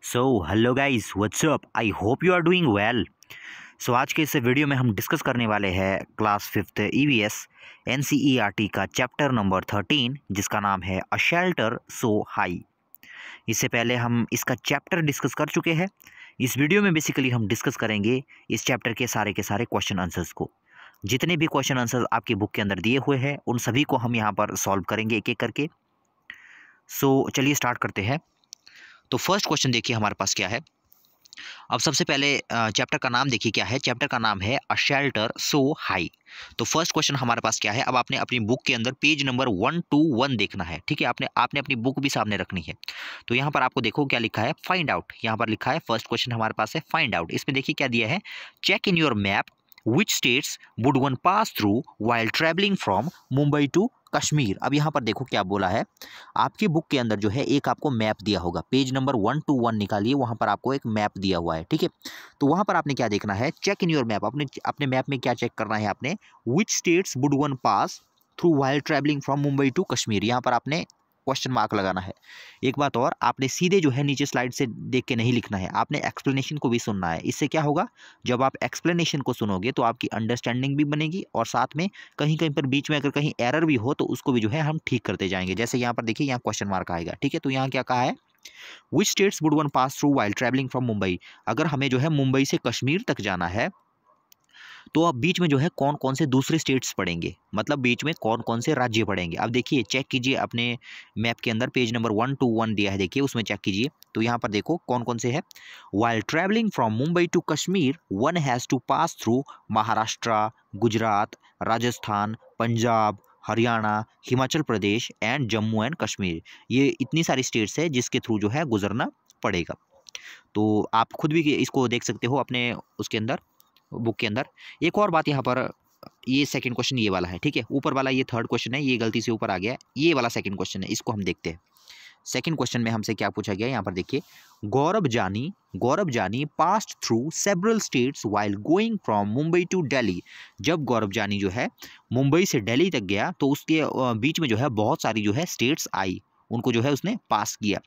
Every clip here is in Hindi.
Hello guys, what's up. I hope you are doing well. आज के इस वीडियो में हम डिस्कस करने वाले हैं क्लास 5th EVS NCERT का चैप्टर नंबर 13, जिसका नाम है अ शेल्टर सो हाई। इससे पहले हम इसका चैप्टर डिस्कस कर चुके हैं। इस वीडियो में बेसिकली हम डिस्कस करेंगे इस चैप्टर के सारे क्वेश्चन आंसर्स को। जितने भी क्वेश्चन आंसर आपकी बुक के अंदर दिए हुए हैं उन सभी को हम यहाँ पर सॉल्व करेंगे एक एक करके। चलिए स्टार्ट करते हैं। तो फर्स्ट क्वेश्चन देखिए हमारे पास क्या है। अब सबसे पहले चैप्टर का नाम देखिए क्या है। चैप्टर का नाम है अ शेल्टर सो हाई। तो फर्स्ट क्वेश्चन हमारे पास क्या है। अब आपने अपनी बुक के अंदर पेज नंबर 121 देखना है, ठीक है। आपने आपने अपनी बुक भी सामने रखनी है। तो यहाँ पर आपको देखो क्या लिखा है, फाइंड आउट। यहाँ पर लिखा है फर्स्ट क्वेश्चन हमारे पास है फाइंड आउट। इसमें देखिए क्या दिया है, check in your map which states would one pass through while travelling from Mumbai to Kashmir. अब यहाँ पर देखो क्या बोला है। आपकी बुक के अंदर जो है एक आपको मैप दिया होगा, पेज नंबर 121 निकालिए, वहाँ पर आपको एक मैप दिया हुआ है, ठीक है। तो वहाँ पर आपने क्या देखना है, चेक इन योर मैप। अपने अपने मैप में क्या चेक करना है आपने, which states would one pass through while travelling from Mumbai to Kashmir. यहाँ पर आपने क्वेश्चन मार्क लगाना है। एक बात और, आपने सीधे जो है नीचे स्लाइड से देख के नहीं लिखना है, आपने एक्सप्लेनेशन को भी सुनना है। इससे क्या होगा, जब आप एक्सप्लेनेशन को सुनोगे तो आपकी अंडरस्टैंडिंग भी बनेगी और साथ में कहीं कहीं पर बीच में अगर कहीं एरर भी हो तो उसको भी जो है हम ठीक करते जाएंगे। जैसे यहाँ पर देखिए, यहाँ क्वेश्चन मार्क आएगा, ठीक है। तो यहाँ क्या कहा है, विच states would one pass through while travelling from Mumbai. अगर हमें जो है मुंबई से कश्मीर तक जाना है तो अब बीच में जो है कौन कौन से दूसरे स्टेट्स पड़ेंगे, मतलब बीच में कौन कौन से राज्य पड़ेंगे। अब देखिए चेक कीजिए अपने मैप के अंदर, पेज नंबर 121 दिया है, देखिए उसमें चेक कीजिए। तो यहाँ पर देखो कौन कौन से है। While travelling from Mumbai to Kashmir one has to pass through Maharashtra, Gujarat, Rajasthan, Punjab, Haryana, Himachal Pradesh and Jammu and Kashmir. ये इतनी सारी स्टेट्स है जिसके थ्रू जो है गुजरना पड़ेगा। तो आप खुद भी इसको देख सकते हो अपने उसके अंदर, बुक के अंदर। एक और बात यहाँ पर, ये सेकंड क्वेश्चन ये वाला है, ठीक है। ऊपर वाला ये थर्ड क्वेश्चन है, ये गलती से ऊपर आ गया है। ये वाला सेकंड क्वेश्चन है, इसको हम देखते हैं। सेकंड क्वेश्चन में हमसे क्या पूछा गया, यहाँ पर देखिए, Gaurav Jani passed through several states while going from Mumbai to Delhi. जब गौरव जानी जो है मुंबई से दिल्ली तक गया तो उसके बीच में जो है बहुत सारी जो है स्टेट्स आई, उनको जो है उसने पास किया।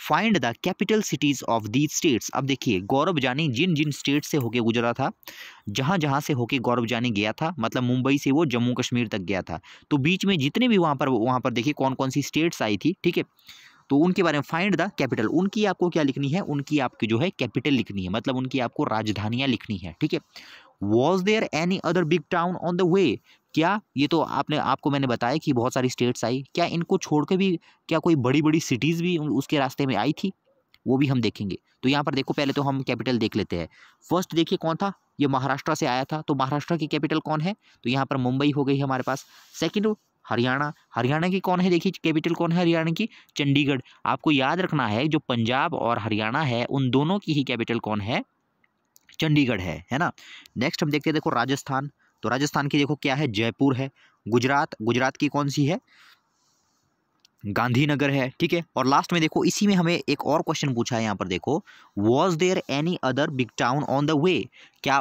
Find the capital cities of these states. अब देखिए गौरव जानी जिन जिन स्टेट से होके गुजरा था, जहाँ जहाँ से होके गौरव जानी गया था, मतलब मुंबई से वो जम्मू कश्मीर तक गया था, तो बीच में जितने भी वहाँ पर देखिए कौन कौन सी स्टेट्स आई थी, ठीक है। तो उनके बारे में फाइंड द कैपिटल, उनकी आपको क्या लिखनी है, उनकी आपकी जो है कैपिटल लिखनी है, मतलब उनकी आपको राजधानियाँ लिखनी है, ठीक है। Was there any other big town on the way. क्या ये तो आपको मैंने बताया कि बहुत सारी स्टेट्स आई, क्या इनको छोड़ के भी क्या कोई बड़ी बड़ी सिटीज़ भी उसके रास्ते में आई थी, वो भी हम देखेंगे। तो यहाँ पर देखो पहले तो हम कैपिटल देख लेते हैं। फर्स्ट देखिए कौन था, ये महाराष्ट्र से आया था, तो महाराष्ट्र की कैपिटल कौन है, तो यहाँ पर मुंबई हो गई हमारे पास। सेकंड हरियाणा की कौन है, देखिए कैपिटल कौन है हरियाणा की, चंडीगढ़। आपको याद रखना है जो पंजाब और हरियाणा है उन दोनों की ही कैपिटल कौन है, चंडीगढ़ है ना। नेक्स्ट हम देखते हैं, देखो राजस्थान, तो राजस्थान की देखो क्या है, जयपुर है। गुजरात की कौन सी है, गांधीनगर है, ठीक है। और लास्ट में देखो इसी में हमें एक और क्वेश्चन पूछा है, यहाँ पर देखो, was there any other big town on the way. क्या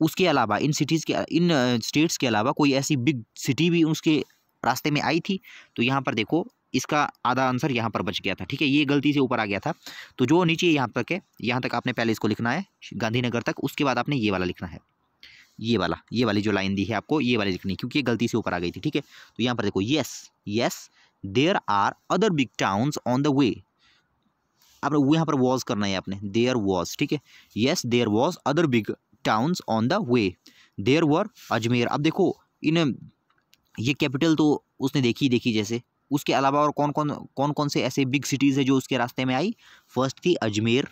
उसके अलावा इन स्टेट्स के अलावा कोई ऐसी बिग सिटी भी उसके रास्ते में आई थी। तो यहाँ पर देखो इसका आधा आंसर यहाँ पर बच गया था, ठीक है। ये गलती से ऊपर आ गया था, तो जो नीचे यहाँ तक है, यहाँ तक आपने पहले इसको लिखना है गांधीनगर तक, उसके बाद आपने ये वाला लिखना है, ये वाली जो लाइन दी है आपको ये वाली लिखनी है, क्योंकि ये गलती से ऊपर आ गई थी, ठीक है। तो यहाँ पर देखो yes there are other big towns on the way. अब वो यहाँ पर वॉज करना है आपने, देयर वॉज, ठीक है। Yes there was other big towns on the way, there were Ajmer. अब देखो ये कैपिटल तो उसने देखी जैसे, उसके अलावा और कौन कौन से ऐसे बिग सिटीज़ है जो उसके रास्ते में आई। फर्स्ट थी अजमेर,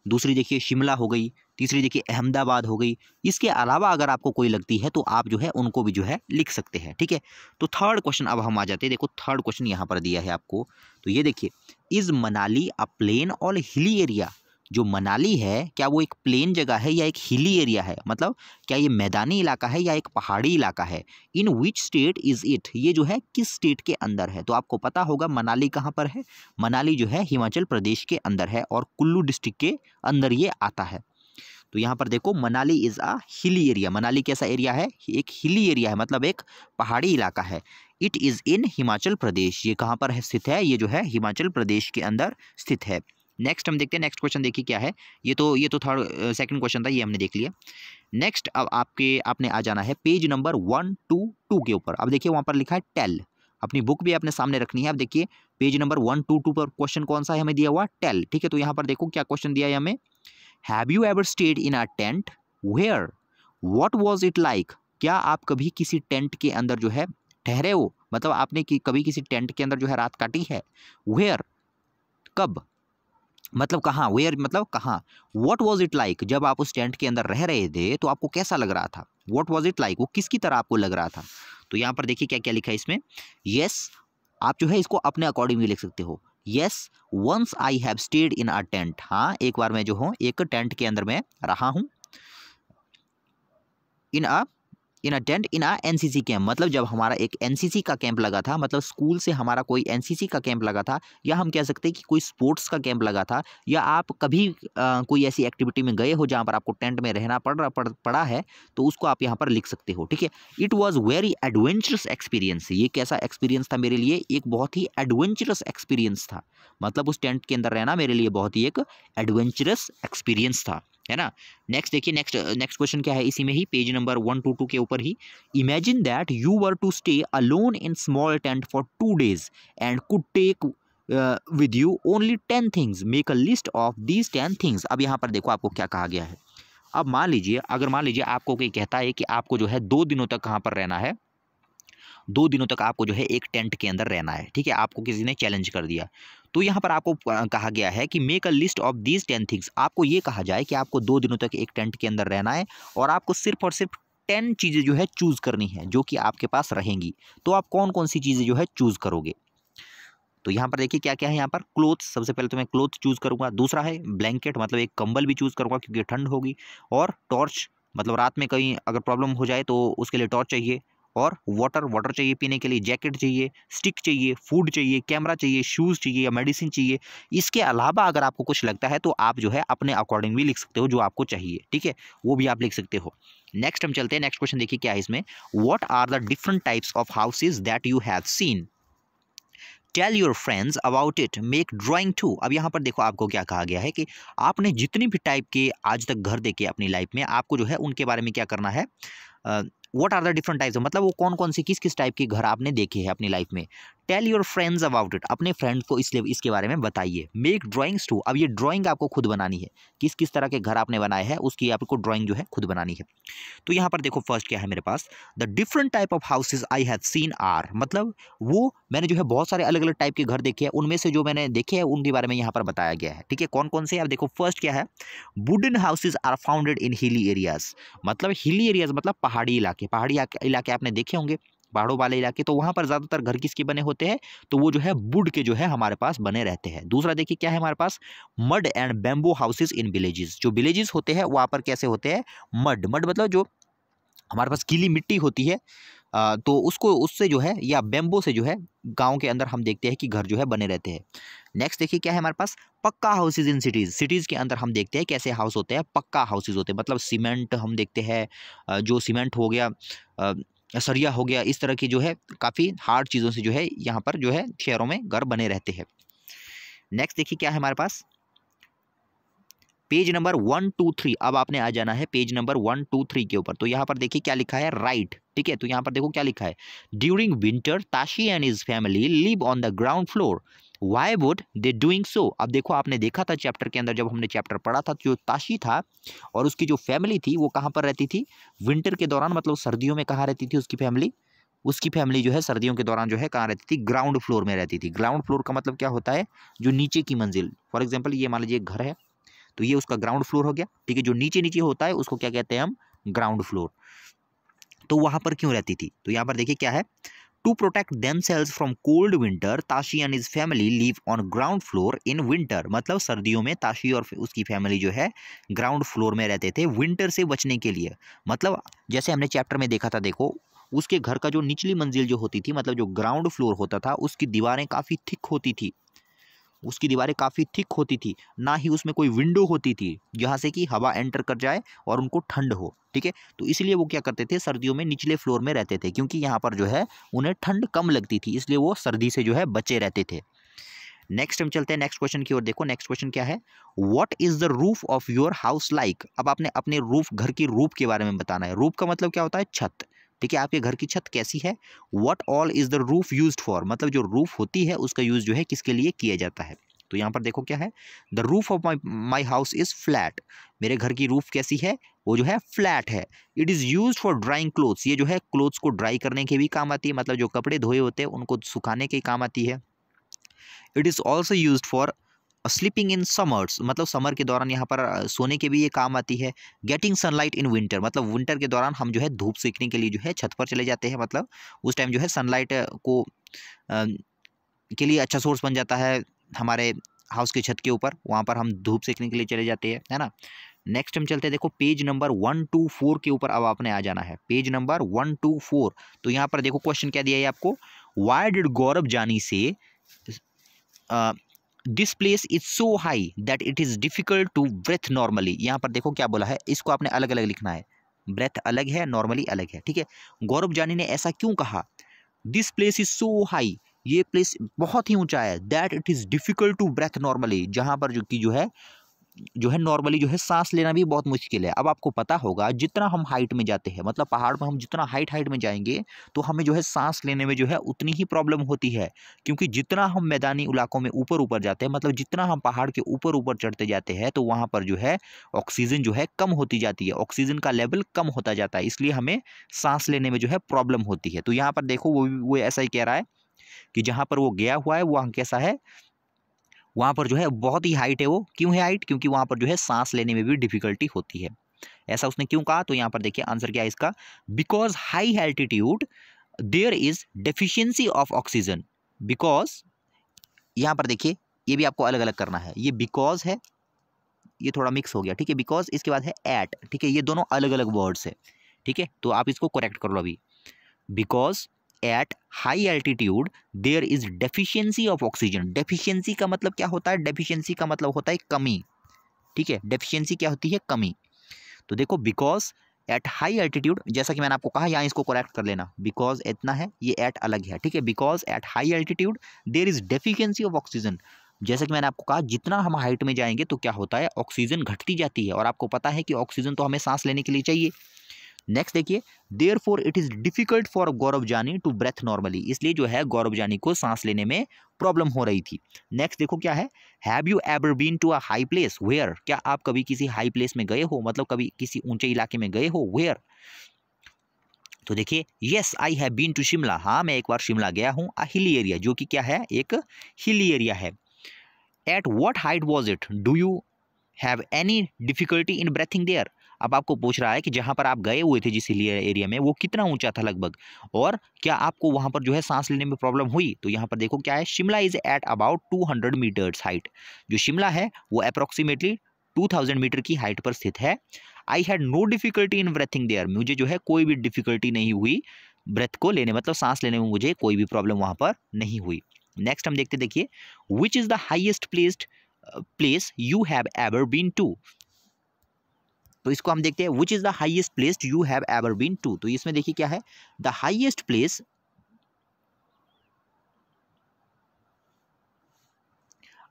दूसरी देखिए शिमला हो गई, तीसरी देखिए अहमदाबाद हो गई। इसके अलावा अगर आपको कोई लगती है तो आप जो है उनको भी जो है लिख सकते हैं, ठीक है। तो थर्ड क्वेश्चन अब हम आ जाते हैं। देखो थर्ड क्वेश्चन यहाँ पर दिया है आपको, तो ये देखिए, इज मनाली अ प्लेन और हिली एरिया। जो मनाली है क्या वो एक प्लेन जगह है या एक हिली एरिया है, मतलब क्या ये मैदानी इलाका है या एक पहाड़ी इलाका है। इन विच स्टेट इज़ इट, ये जो है किस स्टेट के अंदर है। तो आपको पता होगा मनाली कहाँ पर है, मनाली जो है हिमाचल प्रदेश के अंदर है और कुल्लू डिस्ट्रिक्ट के अंदर ये आता है। तो यहाँ पर देखो Manali is a hilly area, Manali कैसा एरिया है, एक हिली एरिया है, मतलब एक पहाड़ी इलाका है। It is in Himachal Pradesh, ये कहाँ पर है स्थित है, ये जो है हिमाचल प्रदेश के अंदर स्थित है। नेक्स्ट हम देखते हैं, नेक्स्ट क्वेश्चन देखिए क्या है। ये तो थर्ड सेकंड क्वेश्चन था, ये हमने देख लिया। नेक्स्ट अब आपने आ जाना है पेज नंबर 122 के ऊपर। अब देखिए वहाँ पर लिखा है टेल। अपनी बुक भी अपने सामने रखनी है। अब देखिए पेज नंबर 122 पर क्वेश्चन कौन सा है, हमें दिया हुआ टेल। ठीक है, तो यहाँ पर देखो क्या क्वेश्चन दिया है हमें। Have you ever stayed in a tent, where, what was it like. क्या आप कभी किसी टेंट के अंदर जो है ठहरे हो, मतलब आपने कभी किसी टेंट के अंदर जो है रात काटी है। वेयर, कब, मतलब कहाँ, वेयर मतलब कहाँ। व्हाट वाज इट लाइक, जब आप उस टेंट के अंदर रह रहे थे तो आपको कैसा लग रहा था। व्हाट वाज इट लाइक, वो किसकी तरह आपको लग रहा था। तो यहाँ पर देखिए क्या क्या लिखा है इसमें। यस, आप जो है इसको अपने अकॉर्डिंग भी लिख सकते हो। Yes once I have stayed in a tent, हाँ एक बार मैं जो हूँ एक टेंट के अंदर मैं रहा हूँ। इन a tent in a NCC camp, मतलब जब हमारा एक एनसीसी का कैंप लगा था, मतलब स्कूल से हमारा कोई एनसीसी का कैंप लगा था, या हम कह सकते हैं कि कोई स्पोर्ट्स का कैंप लगा था, या आप कभी कोई ऐसी एक्टिविटी में गए हो जहाँ पर आपको टेंट में रहना पड़ा है, तो उसको आप यहाँ पर लिख सकते हो। ठीक है, it was very adventurous experience, ये कैसा एक्सपीरियंस था मेरे लिए, एक बहुत ही एडवेंचरस एक्सपीरियंस था। मतलब उस टेंट के अंदर रहना मेरे लिए बहुत ही एक एडवेंचरस एक्सपीरियंस था, है ना। नेक्स्ट देखिए, नेक्स्ट क्वेश्चन क्या है, इसी में ही पेज नंबर 122 के ऊपर ही। Imagine that you were to stay alone in small tent for 2 days and could take with you only 10 things, make a list of these 10 things. अब यहाँ पर देखो आपको क्या कहा गया है। अब मान लीजिए, अगर मान लीजिए आपको कोई कहता है कि आपको जो है 2 दिनों तक कहाँ पर रहना है, 2 दिनों तक आपको जो है एक टेंट के अंदर रहना है। ठीक है, आपको किसी ने चैलेंज कर दिया, तो यहाँ पर आपको कहा गया है कि make a list of these 10 things. आपको ये कहा जाए कि आपको 2 दिनों तक एक टेंट के अंदर रहना है और आपको सिर्फ और सिर्फ 10 चीज़ें जो है चूज़ करनी है जो कि आपके पास रहेंगी। तो आप कौन कौन सी चीज़ें जो है चूज़ करोगे। तो यहाँ पर देखिए क्या क्या है। यहाँ पर क्लोथ्स, सबसे पहले तो मैं क्लोथ चूज़ करूँगा। दूसरा है ब्लैंकेट, मतलब एक कंबल भी चूज़ करूँगा क्योंकि ठंड होगी। और टॉर्च, मतलब रात में कहीं अगर प्रॉब्लम हो जाए तो उसके लिए टॉर्च चाहिए। और वाटर चाहिए पीने के लिए, जैकेट चाहिए, स्टिक चाहिए, फूड चाहिए, कैमरा चाहिए, शूज़ चाहिए या मेडिसिन चाहिए। इसके अलावा अगर आपको कुछ लगता है तो आप जो है अपने अकॉर्डिंग भी लिख सकते हो जो आपको चाहिए। ठीक है, वो भी आप लिख सकते हो। नेक्स्ट हम चलते हैं, नेक्स्ट क्वेश्चन देखिए क्या है इसमें। What are the different types of houses that you have seen, tell your friends about it, make drawing too. अब यहाँ पर देखो आपको क्या कहा गया है कि आपने जितनी भी टाइप के आज तक घर देखे अपनी लाइफ में, आपको जो है उनके बारे में क्या करना है। What are the different types, मतलब वो कौन कौन सी किस किस टाइप के घर आपने देखे हैं अपनी लाइफ में। Tell your friends about it, अपने फ्रेंड्स को इसके बारे में बताइए। मेक ड्राइंग्स टू, अब ये ड्राइंग आपको खुद बनानी है, किस किस तरह के घर आपने बनाए हैं उसकी आपको ड्राइंग जो है खुद बनानी है। तो यहाँ पर देखो फर्स्ट क्या है मेरे पास, the different type of houses I have seen are, मतलब वो मैंने जो है बहुत सारे अलग अलग टाइप के घर देखे हैं, उनमें से जो मैंने देखे हैं उनके बारे में यहाँ पर बताया गया है। ठीक है, कौन कौन से। अब देखो फर्स्ट क्या है, wooden houses are founded in hilly areas, मतलब हिली एरियाज मतलब पहाड़ी इलाके आपने देखे होंगे, पहाड़ों वाले इलाके, तो वहां पर ज्यादातर घर किसके बने होते हैं, तो वो जो है वुड के जो है हमारे पास बने रहते हैं। दूसरा देखिए क्या है हमारे पास, mud and bamboo houses in villages, जो विलेजेस होते हैं वहां पर कैसे होते हैं, मड मतलब जो हमारे पास गीली मिट्टी होती है, तो उससे जो है या बेम्बो से जो है गांव के अंदर हम देखते हैं कि घर जो है बने रहते हैं। नेक्स्ट देखिए क्या है हमारे पास, पक्का हाउसेज इन सिटीज़ के अंदर हम देखते हैं कैसे हाउस होते हैं, पक्का हाउसेज होते हैं, मतलब सीमेंट हम देखते हैं, जो सीमेंट हो गया, सरिया हो गया, इस तरह की जो है काफ़ी हार्ड चीज़ों से जो है यहाँ पर जो है शहरों में घर बने रहते हैं। नेक्स्ट देखिए क्या है हमारे पास, पेज नंबर 123। अब आपने आ जाना है पेज नंबर 123 के ऊपर। तो यहाँ पर देखिए क्या लिखा है, राइट। ठीक है, तो यहाँ पर देखो क्या लिखा है, during winter Tashi and his family live on the ground floor, why would they doing so. अब देखो आपने देखा था चैप्टर के अंदर, जब हमने चैप्टर पढ़ा था, जो ताशी था और उसकी जो फैमिली थी वो कहाँ पर रहती थी, विंटर के दौरान, मतलब सर्दियों में कहाँ रहती थी उसकी फैमिली जो है सर्दियों के दौरान जो है कहाँ रहती थी, ग्राउंड फ्लोर में रहती थी। ग्राउंड फ्लोर का मतलब क्या होता है, जो नीचे की मंजिल। फॉर एग्जाम्पल ये मान लीजिए एक घर है, तो ये उसका ग्राउंड फ्लोर हो गया। ठीक है, जो नीचे नीचे होता है उसको क्या कहते हैं हम, ग्राउंड फ्लोर। तो वहां पर क्यों रहती थी, तो यहाँ पर देखिए क्या है, to protect themselves from cold winter Tashi and his family live on ground floor in winter, मतलब सर्दियों में ताशी और उसकी फैमिली जो है ग्राउंड फ्लोर में रहते थे विंटर से बचने के लिए। मतलब जैसे हमने चैप्टर में देखा था, देखो उसके घर का जो निचली मंजिल जो होती थी, मतलब जो ग्राउंड फ्लोर होता था, उसकी दीवारें काफ़ी थिक होती थी, ना ही उसमें कोई विंडो होती थी जहाँ से कि हवा एंटर कर जाए और उनको ठंड हो। ठीक है, तो इसलिए वो क्या करते थे, सर्दियों में निचले फ्लोर में रहते थे, क्योंकि यहाँ पर जो है उन्हें ठंड कम लगती थी, इसलिए वो सर्दी से जो है बचे रहते थे। नेक्स्ट हम चलते हैं नेक्स्ट क्वेश्चन की ओर। देखो नेक्स्ट क्वेश्चन क्या है, what is the roof of your house like. अब आपने अपने रूफ, घर की रूफ के बारे में बताना है। रूफ का मतलब क्या होता है, छत। ठीक है, आपके घर की छत कैसी है। What all is the roof used for, मतलब जो रूफ होती है उसका यूज जो है किसके लिए किया जाता है। तो यहाँ पर देखो क्या है, the roof of my house is flat. मेरे घर की रूफ कैसी है, वो जो है फ्लैट है। It is use for drawing clothes, ये जो है क्लोथ्स को ड्राई करने के भी काम आती है, मतलब जो कपड़े धोए होते हैं उनको सुखाने के काम आती है। It is also use for sleeping in summers, मतलब समर के दौरान यहाँ पर सोने के भी ये काम आती है। गेटिंग सनलाइट इन विंटर, मतलब विंटर के दौरान हम जो है धूप सेकने के लिए जो है छत पर चले जाते हैं, मतलब उस टाइम जो है सनलाइट को के लिए अच्छा सोर्स बन जाता है हमारे हाउस की छत के ऊपर, वहाँ पर हम धूप सेकने के लिए चले जाते हैं, है ना। नेक्स्ट हम चलते हैं, देखो पेज नंबर 124 के ऊपर अब आपने आ जाना है, पेज नंबर 124। तो यहाँ पर देखो क्वेश्चन क्या दिया है आपको, why did Gaurav Jani say this place is so high that it is difficult to breathe normally. यहाँ पर देखो क्या बोला है, इसको आपने अलग अलग लिखना है, ब्रेथ अलग है, नॉर्मली अलग है। ठीक है, गौरव जानी ने ऐसा क्यों कहा, this place is so high, ये प्लेस बहुत ही ऊंचा है, that it is difficult to breathe normally, जहाँ पर जो है नॉर्मली जो है सांस लेना भी बहुत मुश्किल है। अब आपको पता होगा जितना हम हाइट में जाते हैं, मतलब पहाड़ में हम जितना हाइट में जाएंगे तो हमें जो है सांस लेने में जो है उतनी ही प्रॉब्लम होती है, क्योंकि जितना हम मैदानी इलाकों में ऊपर ऊपर जाते हैं, मतलब जितना हम पहाड़ के ऊपर ऊपर चढ़ते जाते हैं, तो वहाँ पर जो है ऑक्सीजन जो है कम होती जाती है, ऑक्सीजन का लेवल कम होता जाता है, इसलिए हमें सांस लेने में जो है प्रॉब्लम होती है। तो यहाँ पर देखो वो ऐसा ही कह रहा है कि जहाँ पर वो गया हुआ है वहाँ कैसा है, वहाँ पर जो है बहुत ही हाइट है। वो क्यों है हाइट, क्योंकि वहाँ पर जो है सांस लेने में भी डिफिकल्टी होती है। ऐसा उसने क्यों कहा, तो यहाँ पर देखिए आंसर क्या है इसका, because high altitude there is deficiency of oxygen. Because यहाँ पर देखिए ये भी आपको अलग अलग करना है, ये बिकॉज है, ये थोड़ा मिक्स हो गया। ठीक है, बिकॉज इसके बाद है एट। ठीक है, ये दोनों अलग अलग वर्ड्स है। ठीक है, तो आप इसको करेक्ट कर लो अभी, because at high altitude there is deficiency of oxygen. Deficiency का मतलब क्या होता है, डेफिशिएंसी का मतलब होता है कमी। ठीक है, डेफिशिएंसी क्या होती है, कमी। तो देखो बिकॉज एट हाई एल्टीट्यूड, जैसा कि मैंने आपको कहा यहाँ इसको करेक्ट कर लेना, बिकॉज इतना है, ये एट अलग है। ठीक है, because at high altitude there is deficiency of oxygen, जैसा कि मैंने आपको कहा जितना हम हाइट में जाएंगे तो क्या होता है, ऑक्सीजन घटती जाती है, और आपको पता है कि ऑक्सीजन तो हमें सांस लेने के लिए चाहिए। नेक्स्ट देखिए, therefore it is difficult for Gaurav Jani to breathe normally, इसलिए जो है गौरव जानी को सांस लेने में प्रॉब्लम हो रही थी। नेक्स्ट देखो क्या है, have you ever been to a high place where, क्या आप कभी किसी हाई प्लेस में गए हो, मतलब कभी किसी ऊंचे इलाके में गए हो, वेयर। तो देखिए, yes I have been to Shimla, हाँ मैं एक बार शिमला गया हूँ। अ हिली एरिया, जो कि क्या है, एक हिली एरिया है। At what height was it, do you have any difficulty in breathing there. अब आपको पूछ रहा है कि जहाँ पर आप गए हुए थे जिस हिली एरिया में, वो कितना ऊंचा था लगभग, और क्या आपको वहाँ पर जो है सांस लेने में प्रॉब्लम हुई। तो यहाँ पर देखो क्या है, Shimla is at about 200 metres height, जो शिमला है वो अप्रोक्सीमेटली 2000 मीटर की हाइट पर स्थित है। I had no difficulty in breathing there, मुझे जो है कोई भी डिफिकल्टी नहीं हुई ब्रेथ को लेने, मतलब सांस लेने में मुझे कोई भी प्रॉब्लम वहाँ पर नहीं हुई। नेक्स्ट हम देखते, देखिए, which is the highest place you have ever been to. तो इसको हम देखते हैं, which is the highest place you have ever been to. तो इसमें देखिए क्या है, the highest place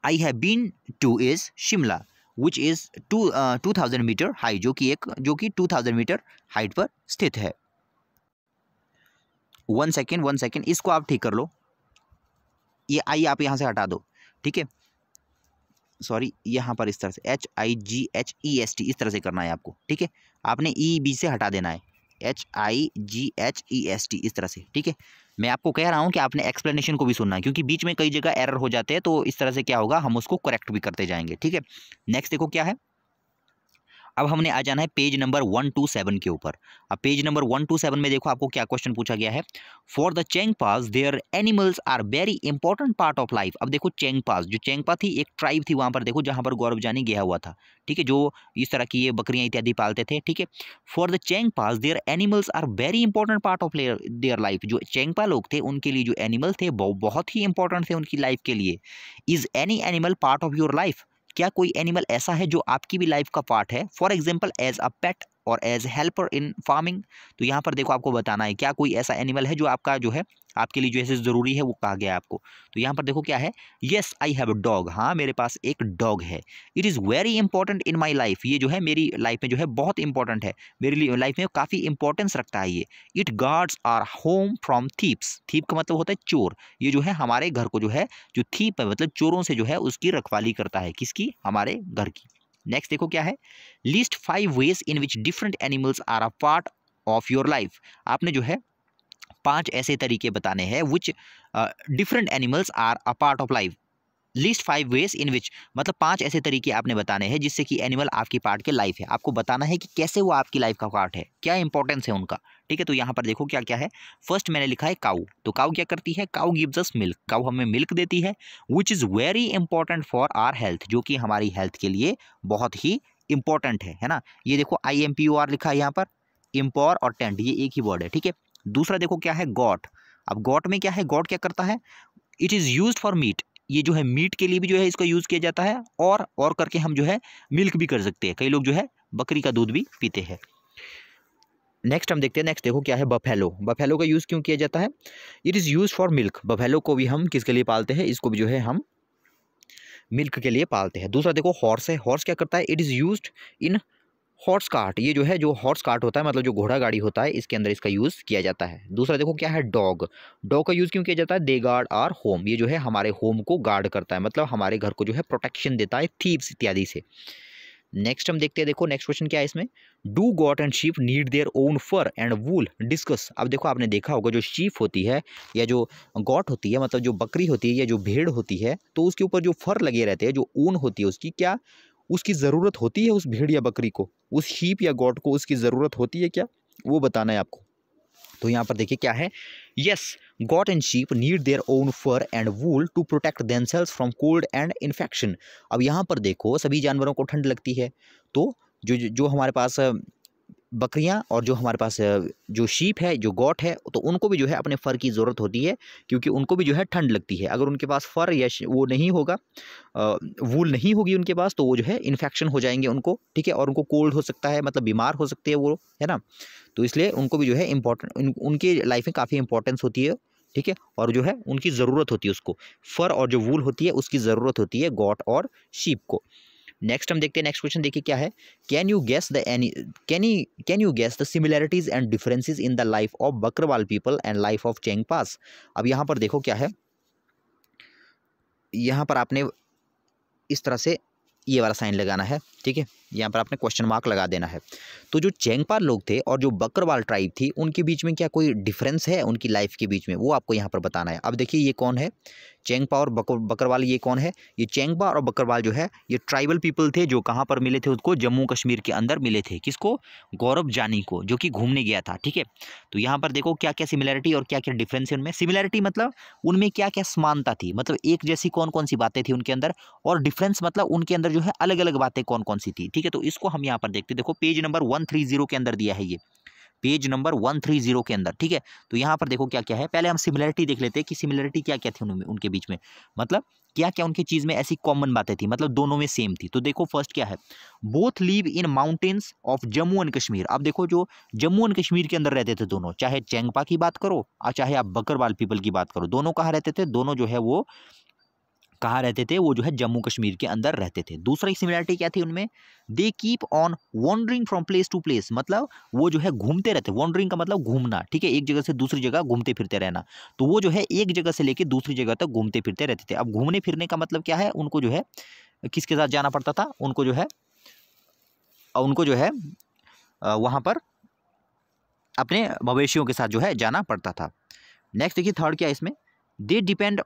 I have been to is Shimla, which is 2000 metre high, जो कि 2000 मीटर हाइट पर स्थित है। वन सेकेंड, इसको आप ठीक कर लो, ये आई आप यहाँ से हटा दो। ठीक है, सॉरी, यहाँ पर इस तरह से HIGHEST इस तरह से करना है आपको। ठीक है, आपने EB से हटा देना है, HIGHEST इस तरह से। ठीक है, मैं आपको कह रहा हूँ कि आपने एक्सप्लेनेशन को भी सुनना है, क्योंकि बीच में कई जगह एरर हो जाते हैं, तो इस तरह से क्या होगा, हम उसको करेक्ट भी करते जाएंगे। ठीक है, नेक्स्ट देखो क्या है, अब हमने आ जाना है पेज नंबर 127 के ऊपर। अब पेज नंबर 127 में देखो आपको क्या क्वेश्चन पूछा गया है, for the Changpas their animals are very important part of life. अब देखो चेंगपास, जो चेंगपा थी एक ट्राइब थी वहाँ पर, देखो जहाँ पर गौरव जानी गया हुआ था। ठीक है, जो इस तरह की ये बकरियाँ इत्यादि पालते थे। ठीक है, for the Changpas their animals are very important part of their life, जो चेंगपा लोग थे उनके लिए जो एनिमल थे बहुत ही इंपॉर्टेंट थे उनकी लाइफ के लिए। Is any animal part of your life, क्या कोई एनिमल ऐसा है जो आपकी भी लाइफ का पार्ट है, फॉर एग्जाम्पल एज अ पेट और एज हेल्पर इन फार्मिंग। तो यहाँ पर देखो आपको बताना है क्या कोई ऐसा एनिमल है जो आपका जो है आपके लिए जो है ज़रूरी है वो कहा गया है आपको। तो यहाँ पर देखो क्या है, yes I have a dog, हाँ मेरे पास एक डॉग है। It is very important in my life, ये जो है मेरी लाइफ में जो है बहुत इंपॉर्टेंट है, मेरी लाइफ में काफ़ी इंपॉर्टेंस रखता है ये। It guards our home from thieves, thief का मतलब होता है चोर, ये जो है हमारे घर को जो है, जो थीप है मतलब चोरों से जो है उसकी रखवाली करता है, किसकी, हमारे घर की। नेक्स्ट देखो क्या है, list 5 ways in which different animals are a part of your life. आपने जो है 5 ऐसे तरीके बताने हैं which different animals are a part of life. List 5 ways in which, मतलब 5 ऐसे तरीके आपने बताने हैं जिससे कि एनिमल आपकी पार्ट के लाइफ है, आपको बताना है कि कैसे वो आपकी लाइफ का पार्ट है, क्या इंपॉर्टेंस है उनका। ठीक है, तो यहाँ पर देखो क्या क्या है। फर्स्ट मैंने लिखा है काऊ, तो काऊ क्या करती है, काऊ गिव्स अस मिल्क, काऊ हमें मिल्क देती है, which is very important for our health, जो कि हमारी हेल्थ के लिए बहुत ही इंपॉर्टेंट है ना। ये देखो IMPOR लिखा है यहाँ पर, इम्पोर और टेंट ये एक ही वर्ड है। ठीक है, दूसरा देखो क्या है, गॉट। अब गॉट में क्या है, गॉट क्या करता है, it is used for meet, ये जो है मीट के लिए भी जो है इसका यूज़ किया जाता है, और करके हम जो है मिल्क भी कर सकते हैं, कई लोग जो है बकरी का दूध भी पीते हैं। नेक्स्ट हम देखते हैं, नेक्स्ट देखो क्या है, बफेलो। बफेलो का यूज़ क्यों किया जाता है, it is use for milk, buffalo को भी हम किसके लिए पालते हैं, इसको भी जो है हम मिल्क के लिए पालते हैं। दूसरा देखो हॉर्स है, हॉर्स क्या करता है, it is used in horse cart, ये जो है जो हॉर्स कार्ट होता है मतलब जो घोड़ा गाड़ी होता है, इसके अंदर इसका यूज़ किया जाता है। दूसरा देखो क्या है, डॉग। डॉग का यूज़ क्यों किया जाता है, दे गार्ड आर होम, ये जो है हमारे होम को गार्ड करता है, मतलब हमारे घर को जो है प्रोटेक्शन देता है थीव्स इत्यादि से। नेक्स्ट हम देखते हैं, देखो नेक्स्ट क्वेश्चन क्या है इसमें, do goat and sheep need their own fur and wool, discuss. अब देखो आपने देखा होगा जो शीप होती है या जो गॉट होती है, मतलब जो बकरी होती है या जो भेड़ होती है, तो उसके ऊपर जो फर लगे रहते हैं, जो ऊन होती है उसकी, क्या उसकी ज़रूरत होती है उस भेड़ या बकरी को, उस शीप या गॉट को उसकी ज़रूरत होती है क्या, वो बताना है आपको। तो यहाँ पर देखिए क्या है, yes goat and sheep need their own fur and wool to protect themselves from cold and infection. अब यहाँ पर देखो सभी जानवरों को ठंड लगती है, तो जो हमारे पास बकरियां और जो हमारे पास जो शीप है, जो गॉट है, तो उनको भी जो है अपने फ़र की ज़रूरत होती है, क्योंकि उनको भी जो है ठंड लगती है। अगर उनके पास फ़र या वो नहीं होगा, वूल नहीं होगी उनके पास, तो वो जो है इन्फेक्शन हो जाएंगे उनको। ठीक है, और उनको कोल्ड हो सकता है, मतलब बीमार हो सकते हैं वो, है ना। तो इसलिए उनको भी जो है इम्पोर्टेंट, उनकी लाइफ में काफ़ी इंपॉर्टेंस होती है। ठीक है, और जो है उनकी ज़रूरत होती है उसको, फ़र और जो वूल होती है उसकी ज़रूरत होती है गॉट और शीप को। नेक्स्ट हम देखते हैं, नेक्स्ट क्वेश्चन देखिए क्या है, can you guess the similarities and differences in the life of Bakarwal people and life of Changpas. अब यहाँ पर देखो क्या है, यहाँ पर आपने इस तरह से ये वाला साइन लगाना है। ठीक है, यहाँ पर आपने क्वेश्चन मार्क लगा देना है। तो जो चेंगपाल लोग थे और जो बकरवाल ट्राइब थी, उनके बीच में क्या कोई डिफरेंस है उनकी लाइफ के बीच में, वो आपको यहाँ पर बताना है। अब देखिए ये कौन है, चेंगपा और बकरवाल, ये कौन है, ये चेंगपा और बकरवाल जो है ये ट्राइबल पीपल थे, जो कहाँ पर मिले थे, उसको जम्मू कश्मीर के अंदर मिले थे। किसको, गौरव जानी को, जो कि घूमने गया था। ठीक है, तो यहाँ पर देखो क्या क्या सिमिलैरिटी और क्या क्या डिफरेंस है उनमें। सिमिलैरिटी मतलब उनमें क्या क्या समानता थी, मतलब एक जैसी कौन कौन सी बातें थी उनके अंदर, और डिफरेंस मतलब उनके अंदर जो है अलग अलग बातें कौन कौन सी थी। ठीक है, तो इसको हम यहाँ पर देखते हैं। देखो पेज नंबर 130 के अंदर दिया है, ये पेज नंबर 130 के अंदर। ठीक है, तो यहाँ पर देखो क्या क्या है, पहले हम सिमिलरिटी देख लेते हैं कि सिमिलरिटी क्या क्या थी उनके बीच में, मतलब क्या क्या उनकी चीज़ में ऐसी कॉमन बातें थी, मतलब दोनों में सेम थी। तो देखो फर्स्ट क्या है, both live in mountains of Jammu and Kashmir. अब देखो जो जम्मू एंड कश्मीर के अंदर रहते थे दोनों, चाहे चेंगपा की बात करो और चाहे आप बकरवाल पीपल की बात करो, दोनों कहाँ रहते थे, दोनों जो है वो कहाँ रहते थे, वो जो है जम्मू कश्मीर के अंदर रहते थे। दूसरा सिमिलरिटी क्या थी उनमें, they keep on wandering from place to place, मतलब वो जो है घूमते रहते, वॉन्डरिंग का मतलब घूमना। ठीक है, एक जगह से दूसरी जगह घूमते फिरते रहना, तो वो जो है एक जगह से लेकर दूसरी जगह तक घूमते फिरते रहते थे। अब घूमने फिरने का मतलब क्या है, उनको जो है किसके साथ जाना पड़ता था, उनको जो है वहाँ पर अपने मवेशियों के साथ जो है जाना पड़ता था। नेक्स्ट देखिए थर्ड क्या है इसमें, they depend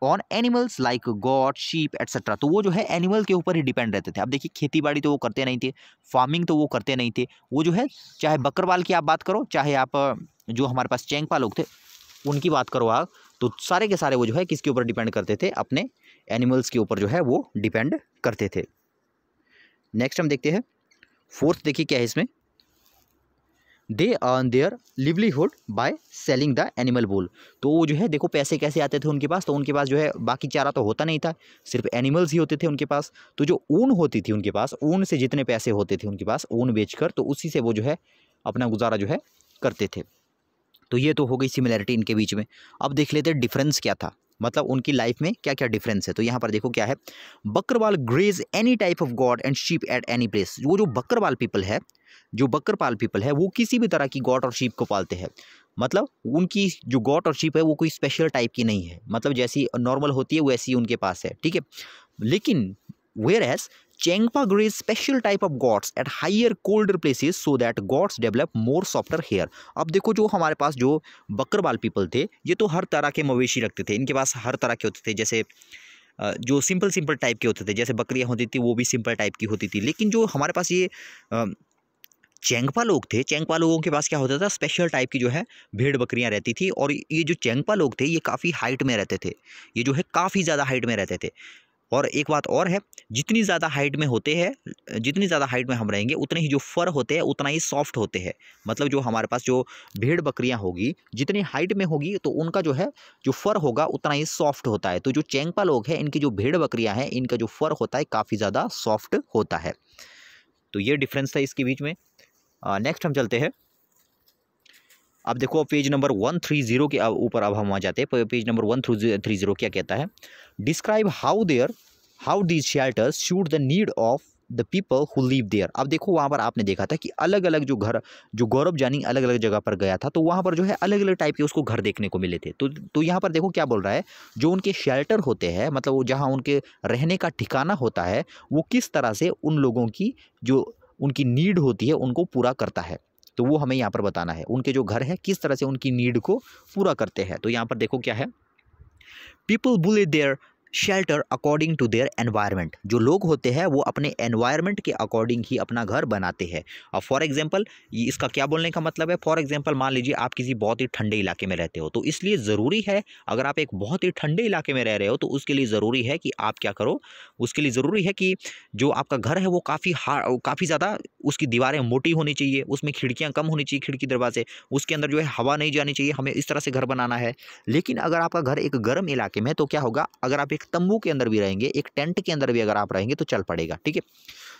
on animals like got sheep etcetera. तो वो जो है एनिमल के ऊपर ही डिपेंड रहते थे। अब देखिए खेती बाड़ी तो वो करते नहीं थे, फार्मिंग तो वो करते नहीं थे, वो जो है चाहे बकरवाल की आप बात करो, चाहे आप जो हमारे पास चेंगपा लोग थे उनकी बात करो आप, तो सारे के सारे वो जो है किसके ऊपर डिपेंड करते थे, अपने एनिमल्स के ऊपर जो है वो डिपेंड करते थे। नेक्स्ट हम देखते हैं फोर्थ, देखिए क्या है इसमें, they earn their livelihood by selling the animal wool. तो वो जो है देखो पैसे कैसे आते थे उनके पास, तो उनके पास जो है बाकी चारा तो होता नहीं था, सिर्फ एनिमल्स ही होते थे उनके पास। तो जो ऊन होती थी उनके पास, ऊन से जितने पैसे होते थे उनके पास ऊन बेचकर, तो उसी से वो जो है अपना गुजारा जो है करते थे। तो ये तो हो गई सिमिलैरिटी इनके बीच में। अब देख लेते हैं डिफरेंस क्या था, मतलब उनकी लाइफ में क्या क्या डिफरेंस है। तो यहाँ पर देखो क्या है, Bakarwal graze any type of goat and sheep at any place. वो जो बकरवाल पीपल है, जो बकरपाल पीपल है, वो किसी भी तरह की गॉड और शीप को पालते हैं। मतलब उनकी जो गॉड और शीप है वो कोई स्पेशल टाइप की नहीं है, मतलब जैसी नॉर्मल होती है वैसी उनके पास है, ठीक है। लेकिन whereas Chengpa grows special type of gods at higher colder places so that gods develop more softer hair। अब देखो जो हमारे पास जो बकरवाल पीपल थे, ये तो हर तरह के मवेशी रखते थे, इनके पास हर तरह के होते थे। जैसे जो सिंपल टाइप के होते थे, जैसे बकरियां होती थी वो भी सिंपल टाइप की होती थी। लेकिन जो हमारे पास ये चेंगपा लोग थे, चेंगपा लोगों के पास क्या होता था, स्पेशल टाइप की जो है भेड़ बकरियां रहती थी। और ये जो चेंगपा लोग थे ये काफ़ी हाइट में रहते थे, ये जो है काफ़ी ज़्यादा हाइट में रहते थे। और एक बात और है, जितनी ज़्यादा हाइट में होते हैं, जितनी ज़्यादा हाइट में हम रहेंगे उतने ही जो फर होते हैं उतना ही सॉफ्ट होते हैं। मतलब जो हमारे पास जो भेड़ बकरियां होगी जितनी हाइट में होगी तो उनका जो है जो फर होगा उतना ही सॉफ्ट होता है। तो जो चेंगपा लोग हैं इनकी जो भेड़ बकरियां हैं इनका जो फर होता है काफ़ी ज़्यादा सॉफ्ट होता है। तो ये डिफरेंस था इसके बीच में। नेक्स्ट हम चलते हैं। अब देखो पेज नंबर 130 के ऊपर अब हम आ जाते हैं। पेज नंबर 130 क्या कहता है, describe how these shelters suit the need of the people who live there. अब देखो वहाँ पर आपने देखा था कि अलग अलग जो घर, जो गौरव जानी अलग अलग जगह पर गया था तो वहाँ पर जो है अलग अलग टाइप के उसको घर देखने को मिले थे। तो यहाँ पर देखो क्या बोल रहा है, जो उनके शेल्टर होते हैं, मतलब वो जहाँ उनके रहने का ठिकाना होता है, वो किस तरह से उन लोगों की जो उनकी नीड होती है उनको पूरा करता है। तो वो हमें यहाँ पर बताना है, उनके जो घर है किस तरह से उनकी नीड को पूरा करते हैं। तो यहाँ पर देखो क्या है, people build their shelter according to their environment. जो लोग होते हैं वो अपने एनवायरनमेंट के अकॉर्डिंग ही अपना घर बनाते हैं। अब फॉर एग्जांपल इसका क्या बोलने का मतलब है, फॉर एग्जांपल मान लीजिए आप किसी बहुत ही ठंडे इलाके में रहते हो, तो इसलिए ज़रूरी है, अगर आप एक बहुत ही ठंडे इलाके में रह रहे हो तो उसके लिए ज़रूरी है कि आप क्या करो, उसके लिए ज़रूरी है कि जो आपका घर है वो काफ़ी ज़्यादा उसकी दीवारें मोटी होनी चाहिए, उसमें खिड़कियाँ कम होनी चाहिए, खिड़की दरवाजे, उसके अंदर जो है हवा नहीं जानी चाहिए, हमें इस तरह से घर बनाना है। लेकिन अगर आपका घर एक गर्म इलाके में है तो क्या होगा, अगर आप एक तंबू के अंदर भी रहेंगे, एक टेंट के अंदर भी अगर आप रहेंगे तो चल पड़ेगा, ठीक है।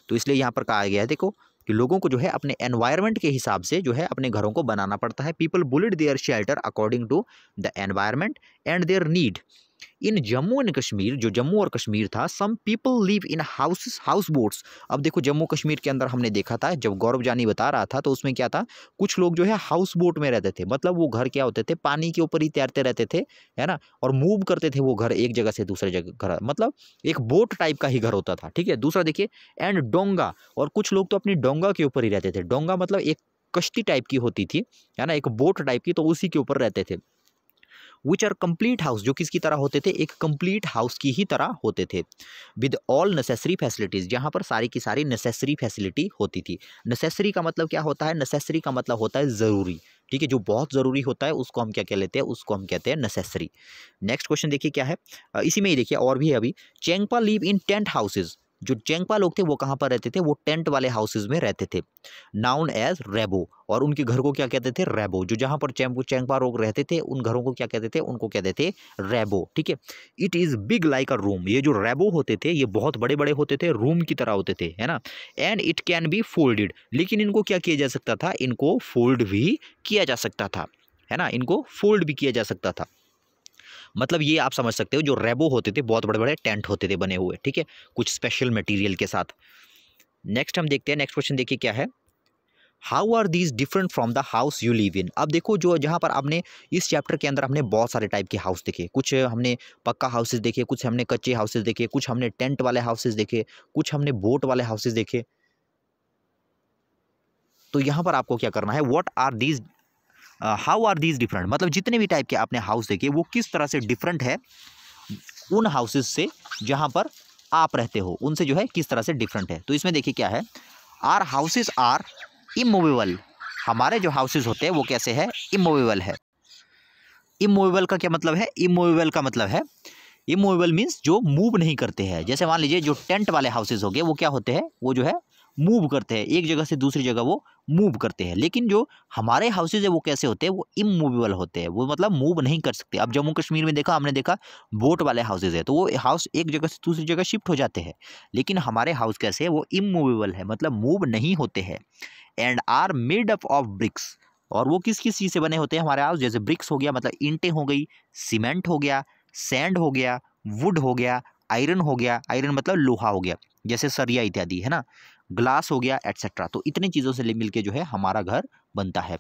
तो इसलिए यहाँ पर कहा गया है देखो कि लोगों को जो है अपने एनवायरनमेंट के हिसाब से जो है अपने घरों को बनाना पड़ता है। People build their shelter according to the environment and their need. In Jammu and Kashmir, जो जम्मू और कश्मीर था, some people live in house boats. अब देखो जम्मू कश्मीर के अंदर हमने देखा था, जब गौरव जानी बता रहा था तो उसमें क्या था, कुछ लोग जो है हाउस बोट में रहते थे। मतलब वो घर क्या होते थे, पानी के ऊपर ही तैरते रहते थे, है ना, और मूव करते थे वो घर एक जगह से दूसरे जगह, घर मतलब एक बोट टाइप का ही घर होता था, ठीक है। दूसरा देखिए, एंड डोंगा, और कुछ लोग तो अपनी डोंगा के ऊपर ही रहते थे। डोंगा मतलब एक कश्ती टाइप की होती थी, है ना, एक बोट टाइप की, तो उसी के ऊपर रहते थे। विच आर कंप्लीट हाउस, जो किसकी तरह होते थे, एक कंप्लीट हाउस की ही तरह होते थे। विद ऑल नेसेसरी फैसिलिटीज़, जहाँ पर सारी की सारी नेसेसरी फैसिलिटी होती थी। नेसेसरी का मतलब क्या होता है, नेसेसरी का मतलब होता है ज़रूरी, ठीक है। जो बहुत ज़रूरी होता है उसको हम क्या कह लेते हैं, उसको हम कहते हैं नेसेसरी। नेक्स्ट क्वेश्चन देखिए क्या है, इसी में ही देखिए और भी है अभी। चेंगपा लिव इन टेंट हाउसेज। जो चेंगपा लोग थे वो कहाँ पर रहते थे, वो टेंट वाले हाउसेज में रहते थे। नाउन एज रेबो, और उनके घर को क्या कहते थे, रेबो। जो जहाँ पर चेंगपा लोग रहते थे उन घरों को क्या कहते थे, उनको कहते थे रेबो, ठीक है। It is big like a room, ये जो रेबो होते थे ये बहुत बड़े बड़े होते थे, रूम की तरह होते थे, है ना। And it can be folded, लेकिन इनको क्या किया जा सकता था, इनको फोल्ड भी किया जा सकता था, है ना, इनको फोल्ड भी किया जा सकता था। मतलब ये आप समझ सकते हो, जो रेबो होते थे बहुत बड़े बड़े टेंट होते थे बने हुए, ठीक है, कुछ स्पेशल मटेरियल के साथ। नेक्स्ट हम देखते हैं, नेक्स्ट क्वेश्चन देखिए क्या है, how are these different from the house you live in. अब देखो जो जहाँ पर आपने इस चैप्टर के अंदर हमने बहुत सारे टाइप के हाउस देखे, कुछ हमने पक्का हाउसेज देखे, कुछ हमने कच्चे हाउसेज देखे, कुछ हमने टेंट वाले हाउसेज देखे, कुछ हमने बोट वाले हाउसेज देखे। तो यहाँ पर आपको क्या करना है, what are these, how are these different, मतलब जितने भी टाइप के आपने हाउस देखे वो किस तरह से डिफरेंट है उन हाउसेज से जहाँ पर आप रहते हो, उनसे जो है किस तरह से डिफरेंट है। तो इसमें देखिए क्या है, आर हाउसेज आर इमूवेबल। हमारे जो हाउसेज होते हैं वो कैसे है, इमूवेबल है। इमूवेबल का क्या मतलब है, इमूवेबल का मतलब है, इमूवेबल मीन्स जो मूव नहीं करते हैं। जैसे मान लीजिए जो टेंट वाले हाउसेज हो गए वो क्या होते हैं, वो जो है मूव करते हैं, एक जगह से दूसरी जगह वो मूव करते हैं। लेकिन जो हमारे हाउसेज है वो कैसे होते हैं, वो इमूवेबल होते हैं, वो मतलब मूव नहीं कर सकते। अब जम्मू कश्मीर में देखा, हमने देखा बोट वाले हाउसेज है तो वो हाउस एक जगह से दूसरी जगह शिफ्ट हो जाते हैं। लेकिन हमारे हाउस कैसे है, वो इमूवेबल है, मतलब मूव नहीं होते हैं। And are made up of bricks, और वो किस किस चीज़ से बने होते हैं हमारे हाउस, जैसे ब्रिक्स हो गया मतलब ईंटें हो गई, सीमेंट हो गया, सैंड हो गया, वुड हो गया, आयरन हो गया, आयरन मतलब लोहा हो गया जैसे सरिया इत्यादि, है ना, ग्लास हो गया एटसेट्रा। तो इतनी चीज़ों से मिलके जो है हमारा घर बनता है।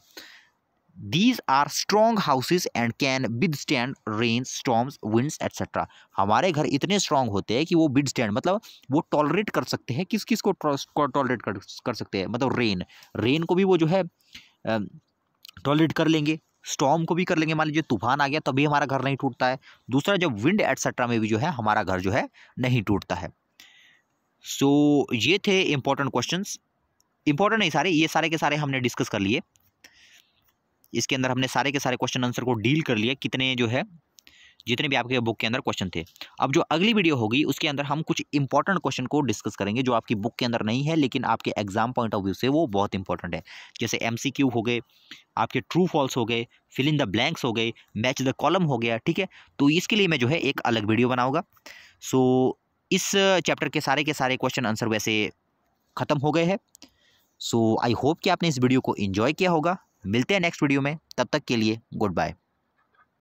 These are strong houses and can withstand rain, storms, winds, etc. हमारे घर इतने स्ट्रांग होते हैं कि वो withstand मतलब वो टॉलरेट कर सकते हैं, किस किस को टॉलरेट कर सकते हैं, मतलब रेन को भी वो जो है टॉलरेट कर लेंगे, स्टॉर्म को भी कर लेंगे, मान लीजिए तूफान आ गया तभी हमारा घर नहीं टूटता है। दूसरा जब विंड एटसेट्रा में भी जो है हमारा घर जो है नहीं टूटता है। सो ये थे इंपॉर्टेंट क्वेश्चंस, इंपॉर्टेंट नहीं सारे, ये सारे के सारे हमने डिस्कस कर लिए। इसके अंदर हमने सारे के सारे क्वेश्चन आंसर को डील कर लिया, कितने जो है जितने भी आपके बुक के अंदर क्वेश्चन थे। अब जो अगली वीडियो होगी उसके अंदर हम कुछ इंपॉर्टेंट क्वेश्चन को डिस्कस करेंगे जो आपकी बुक के अंदर नहीं है लेकिन आपके एग्जाम पॉइंट ऑफ व्यू से वो बहुत इंपॉर्टेंट है, जैसे MCQ हो गए, आपके ट्रू फॉल्स हो गए, फिल इन द ब्लैंक्स हो गए, मैच द कॉलम हो गया, ठीक है। तो इसके लिए मैं जो है एक अलग वीडियो बनाऊंगा। सो इस चैप्टर के सारे क्वेश्चन आंसर वैसे ख़त्म हो गए हैं। सो आई होप कि आपने इस वीडियो को एंजॉय किया होगा। मिलते हैं नेक्स्ट वीडियो में, तब तक के लिए गुड बाय।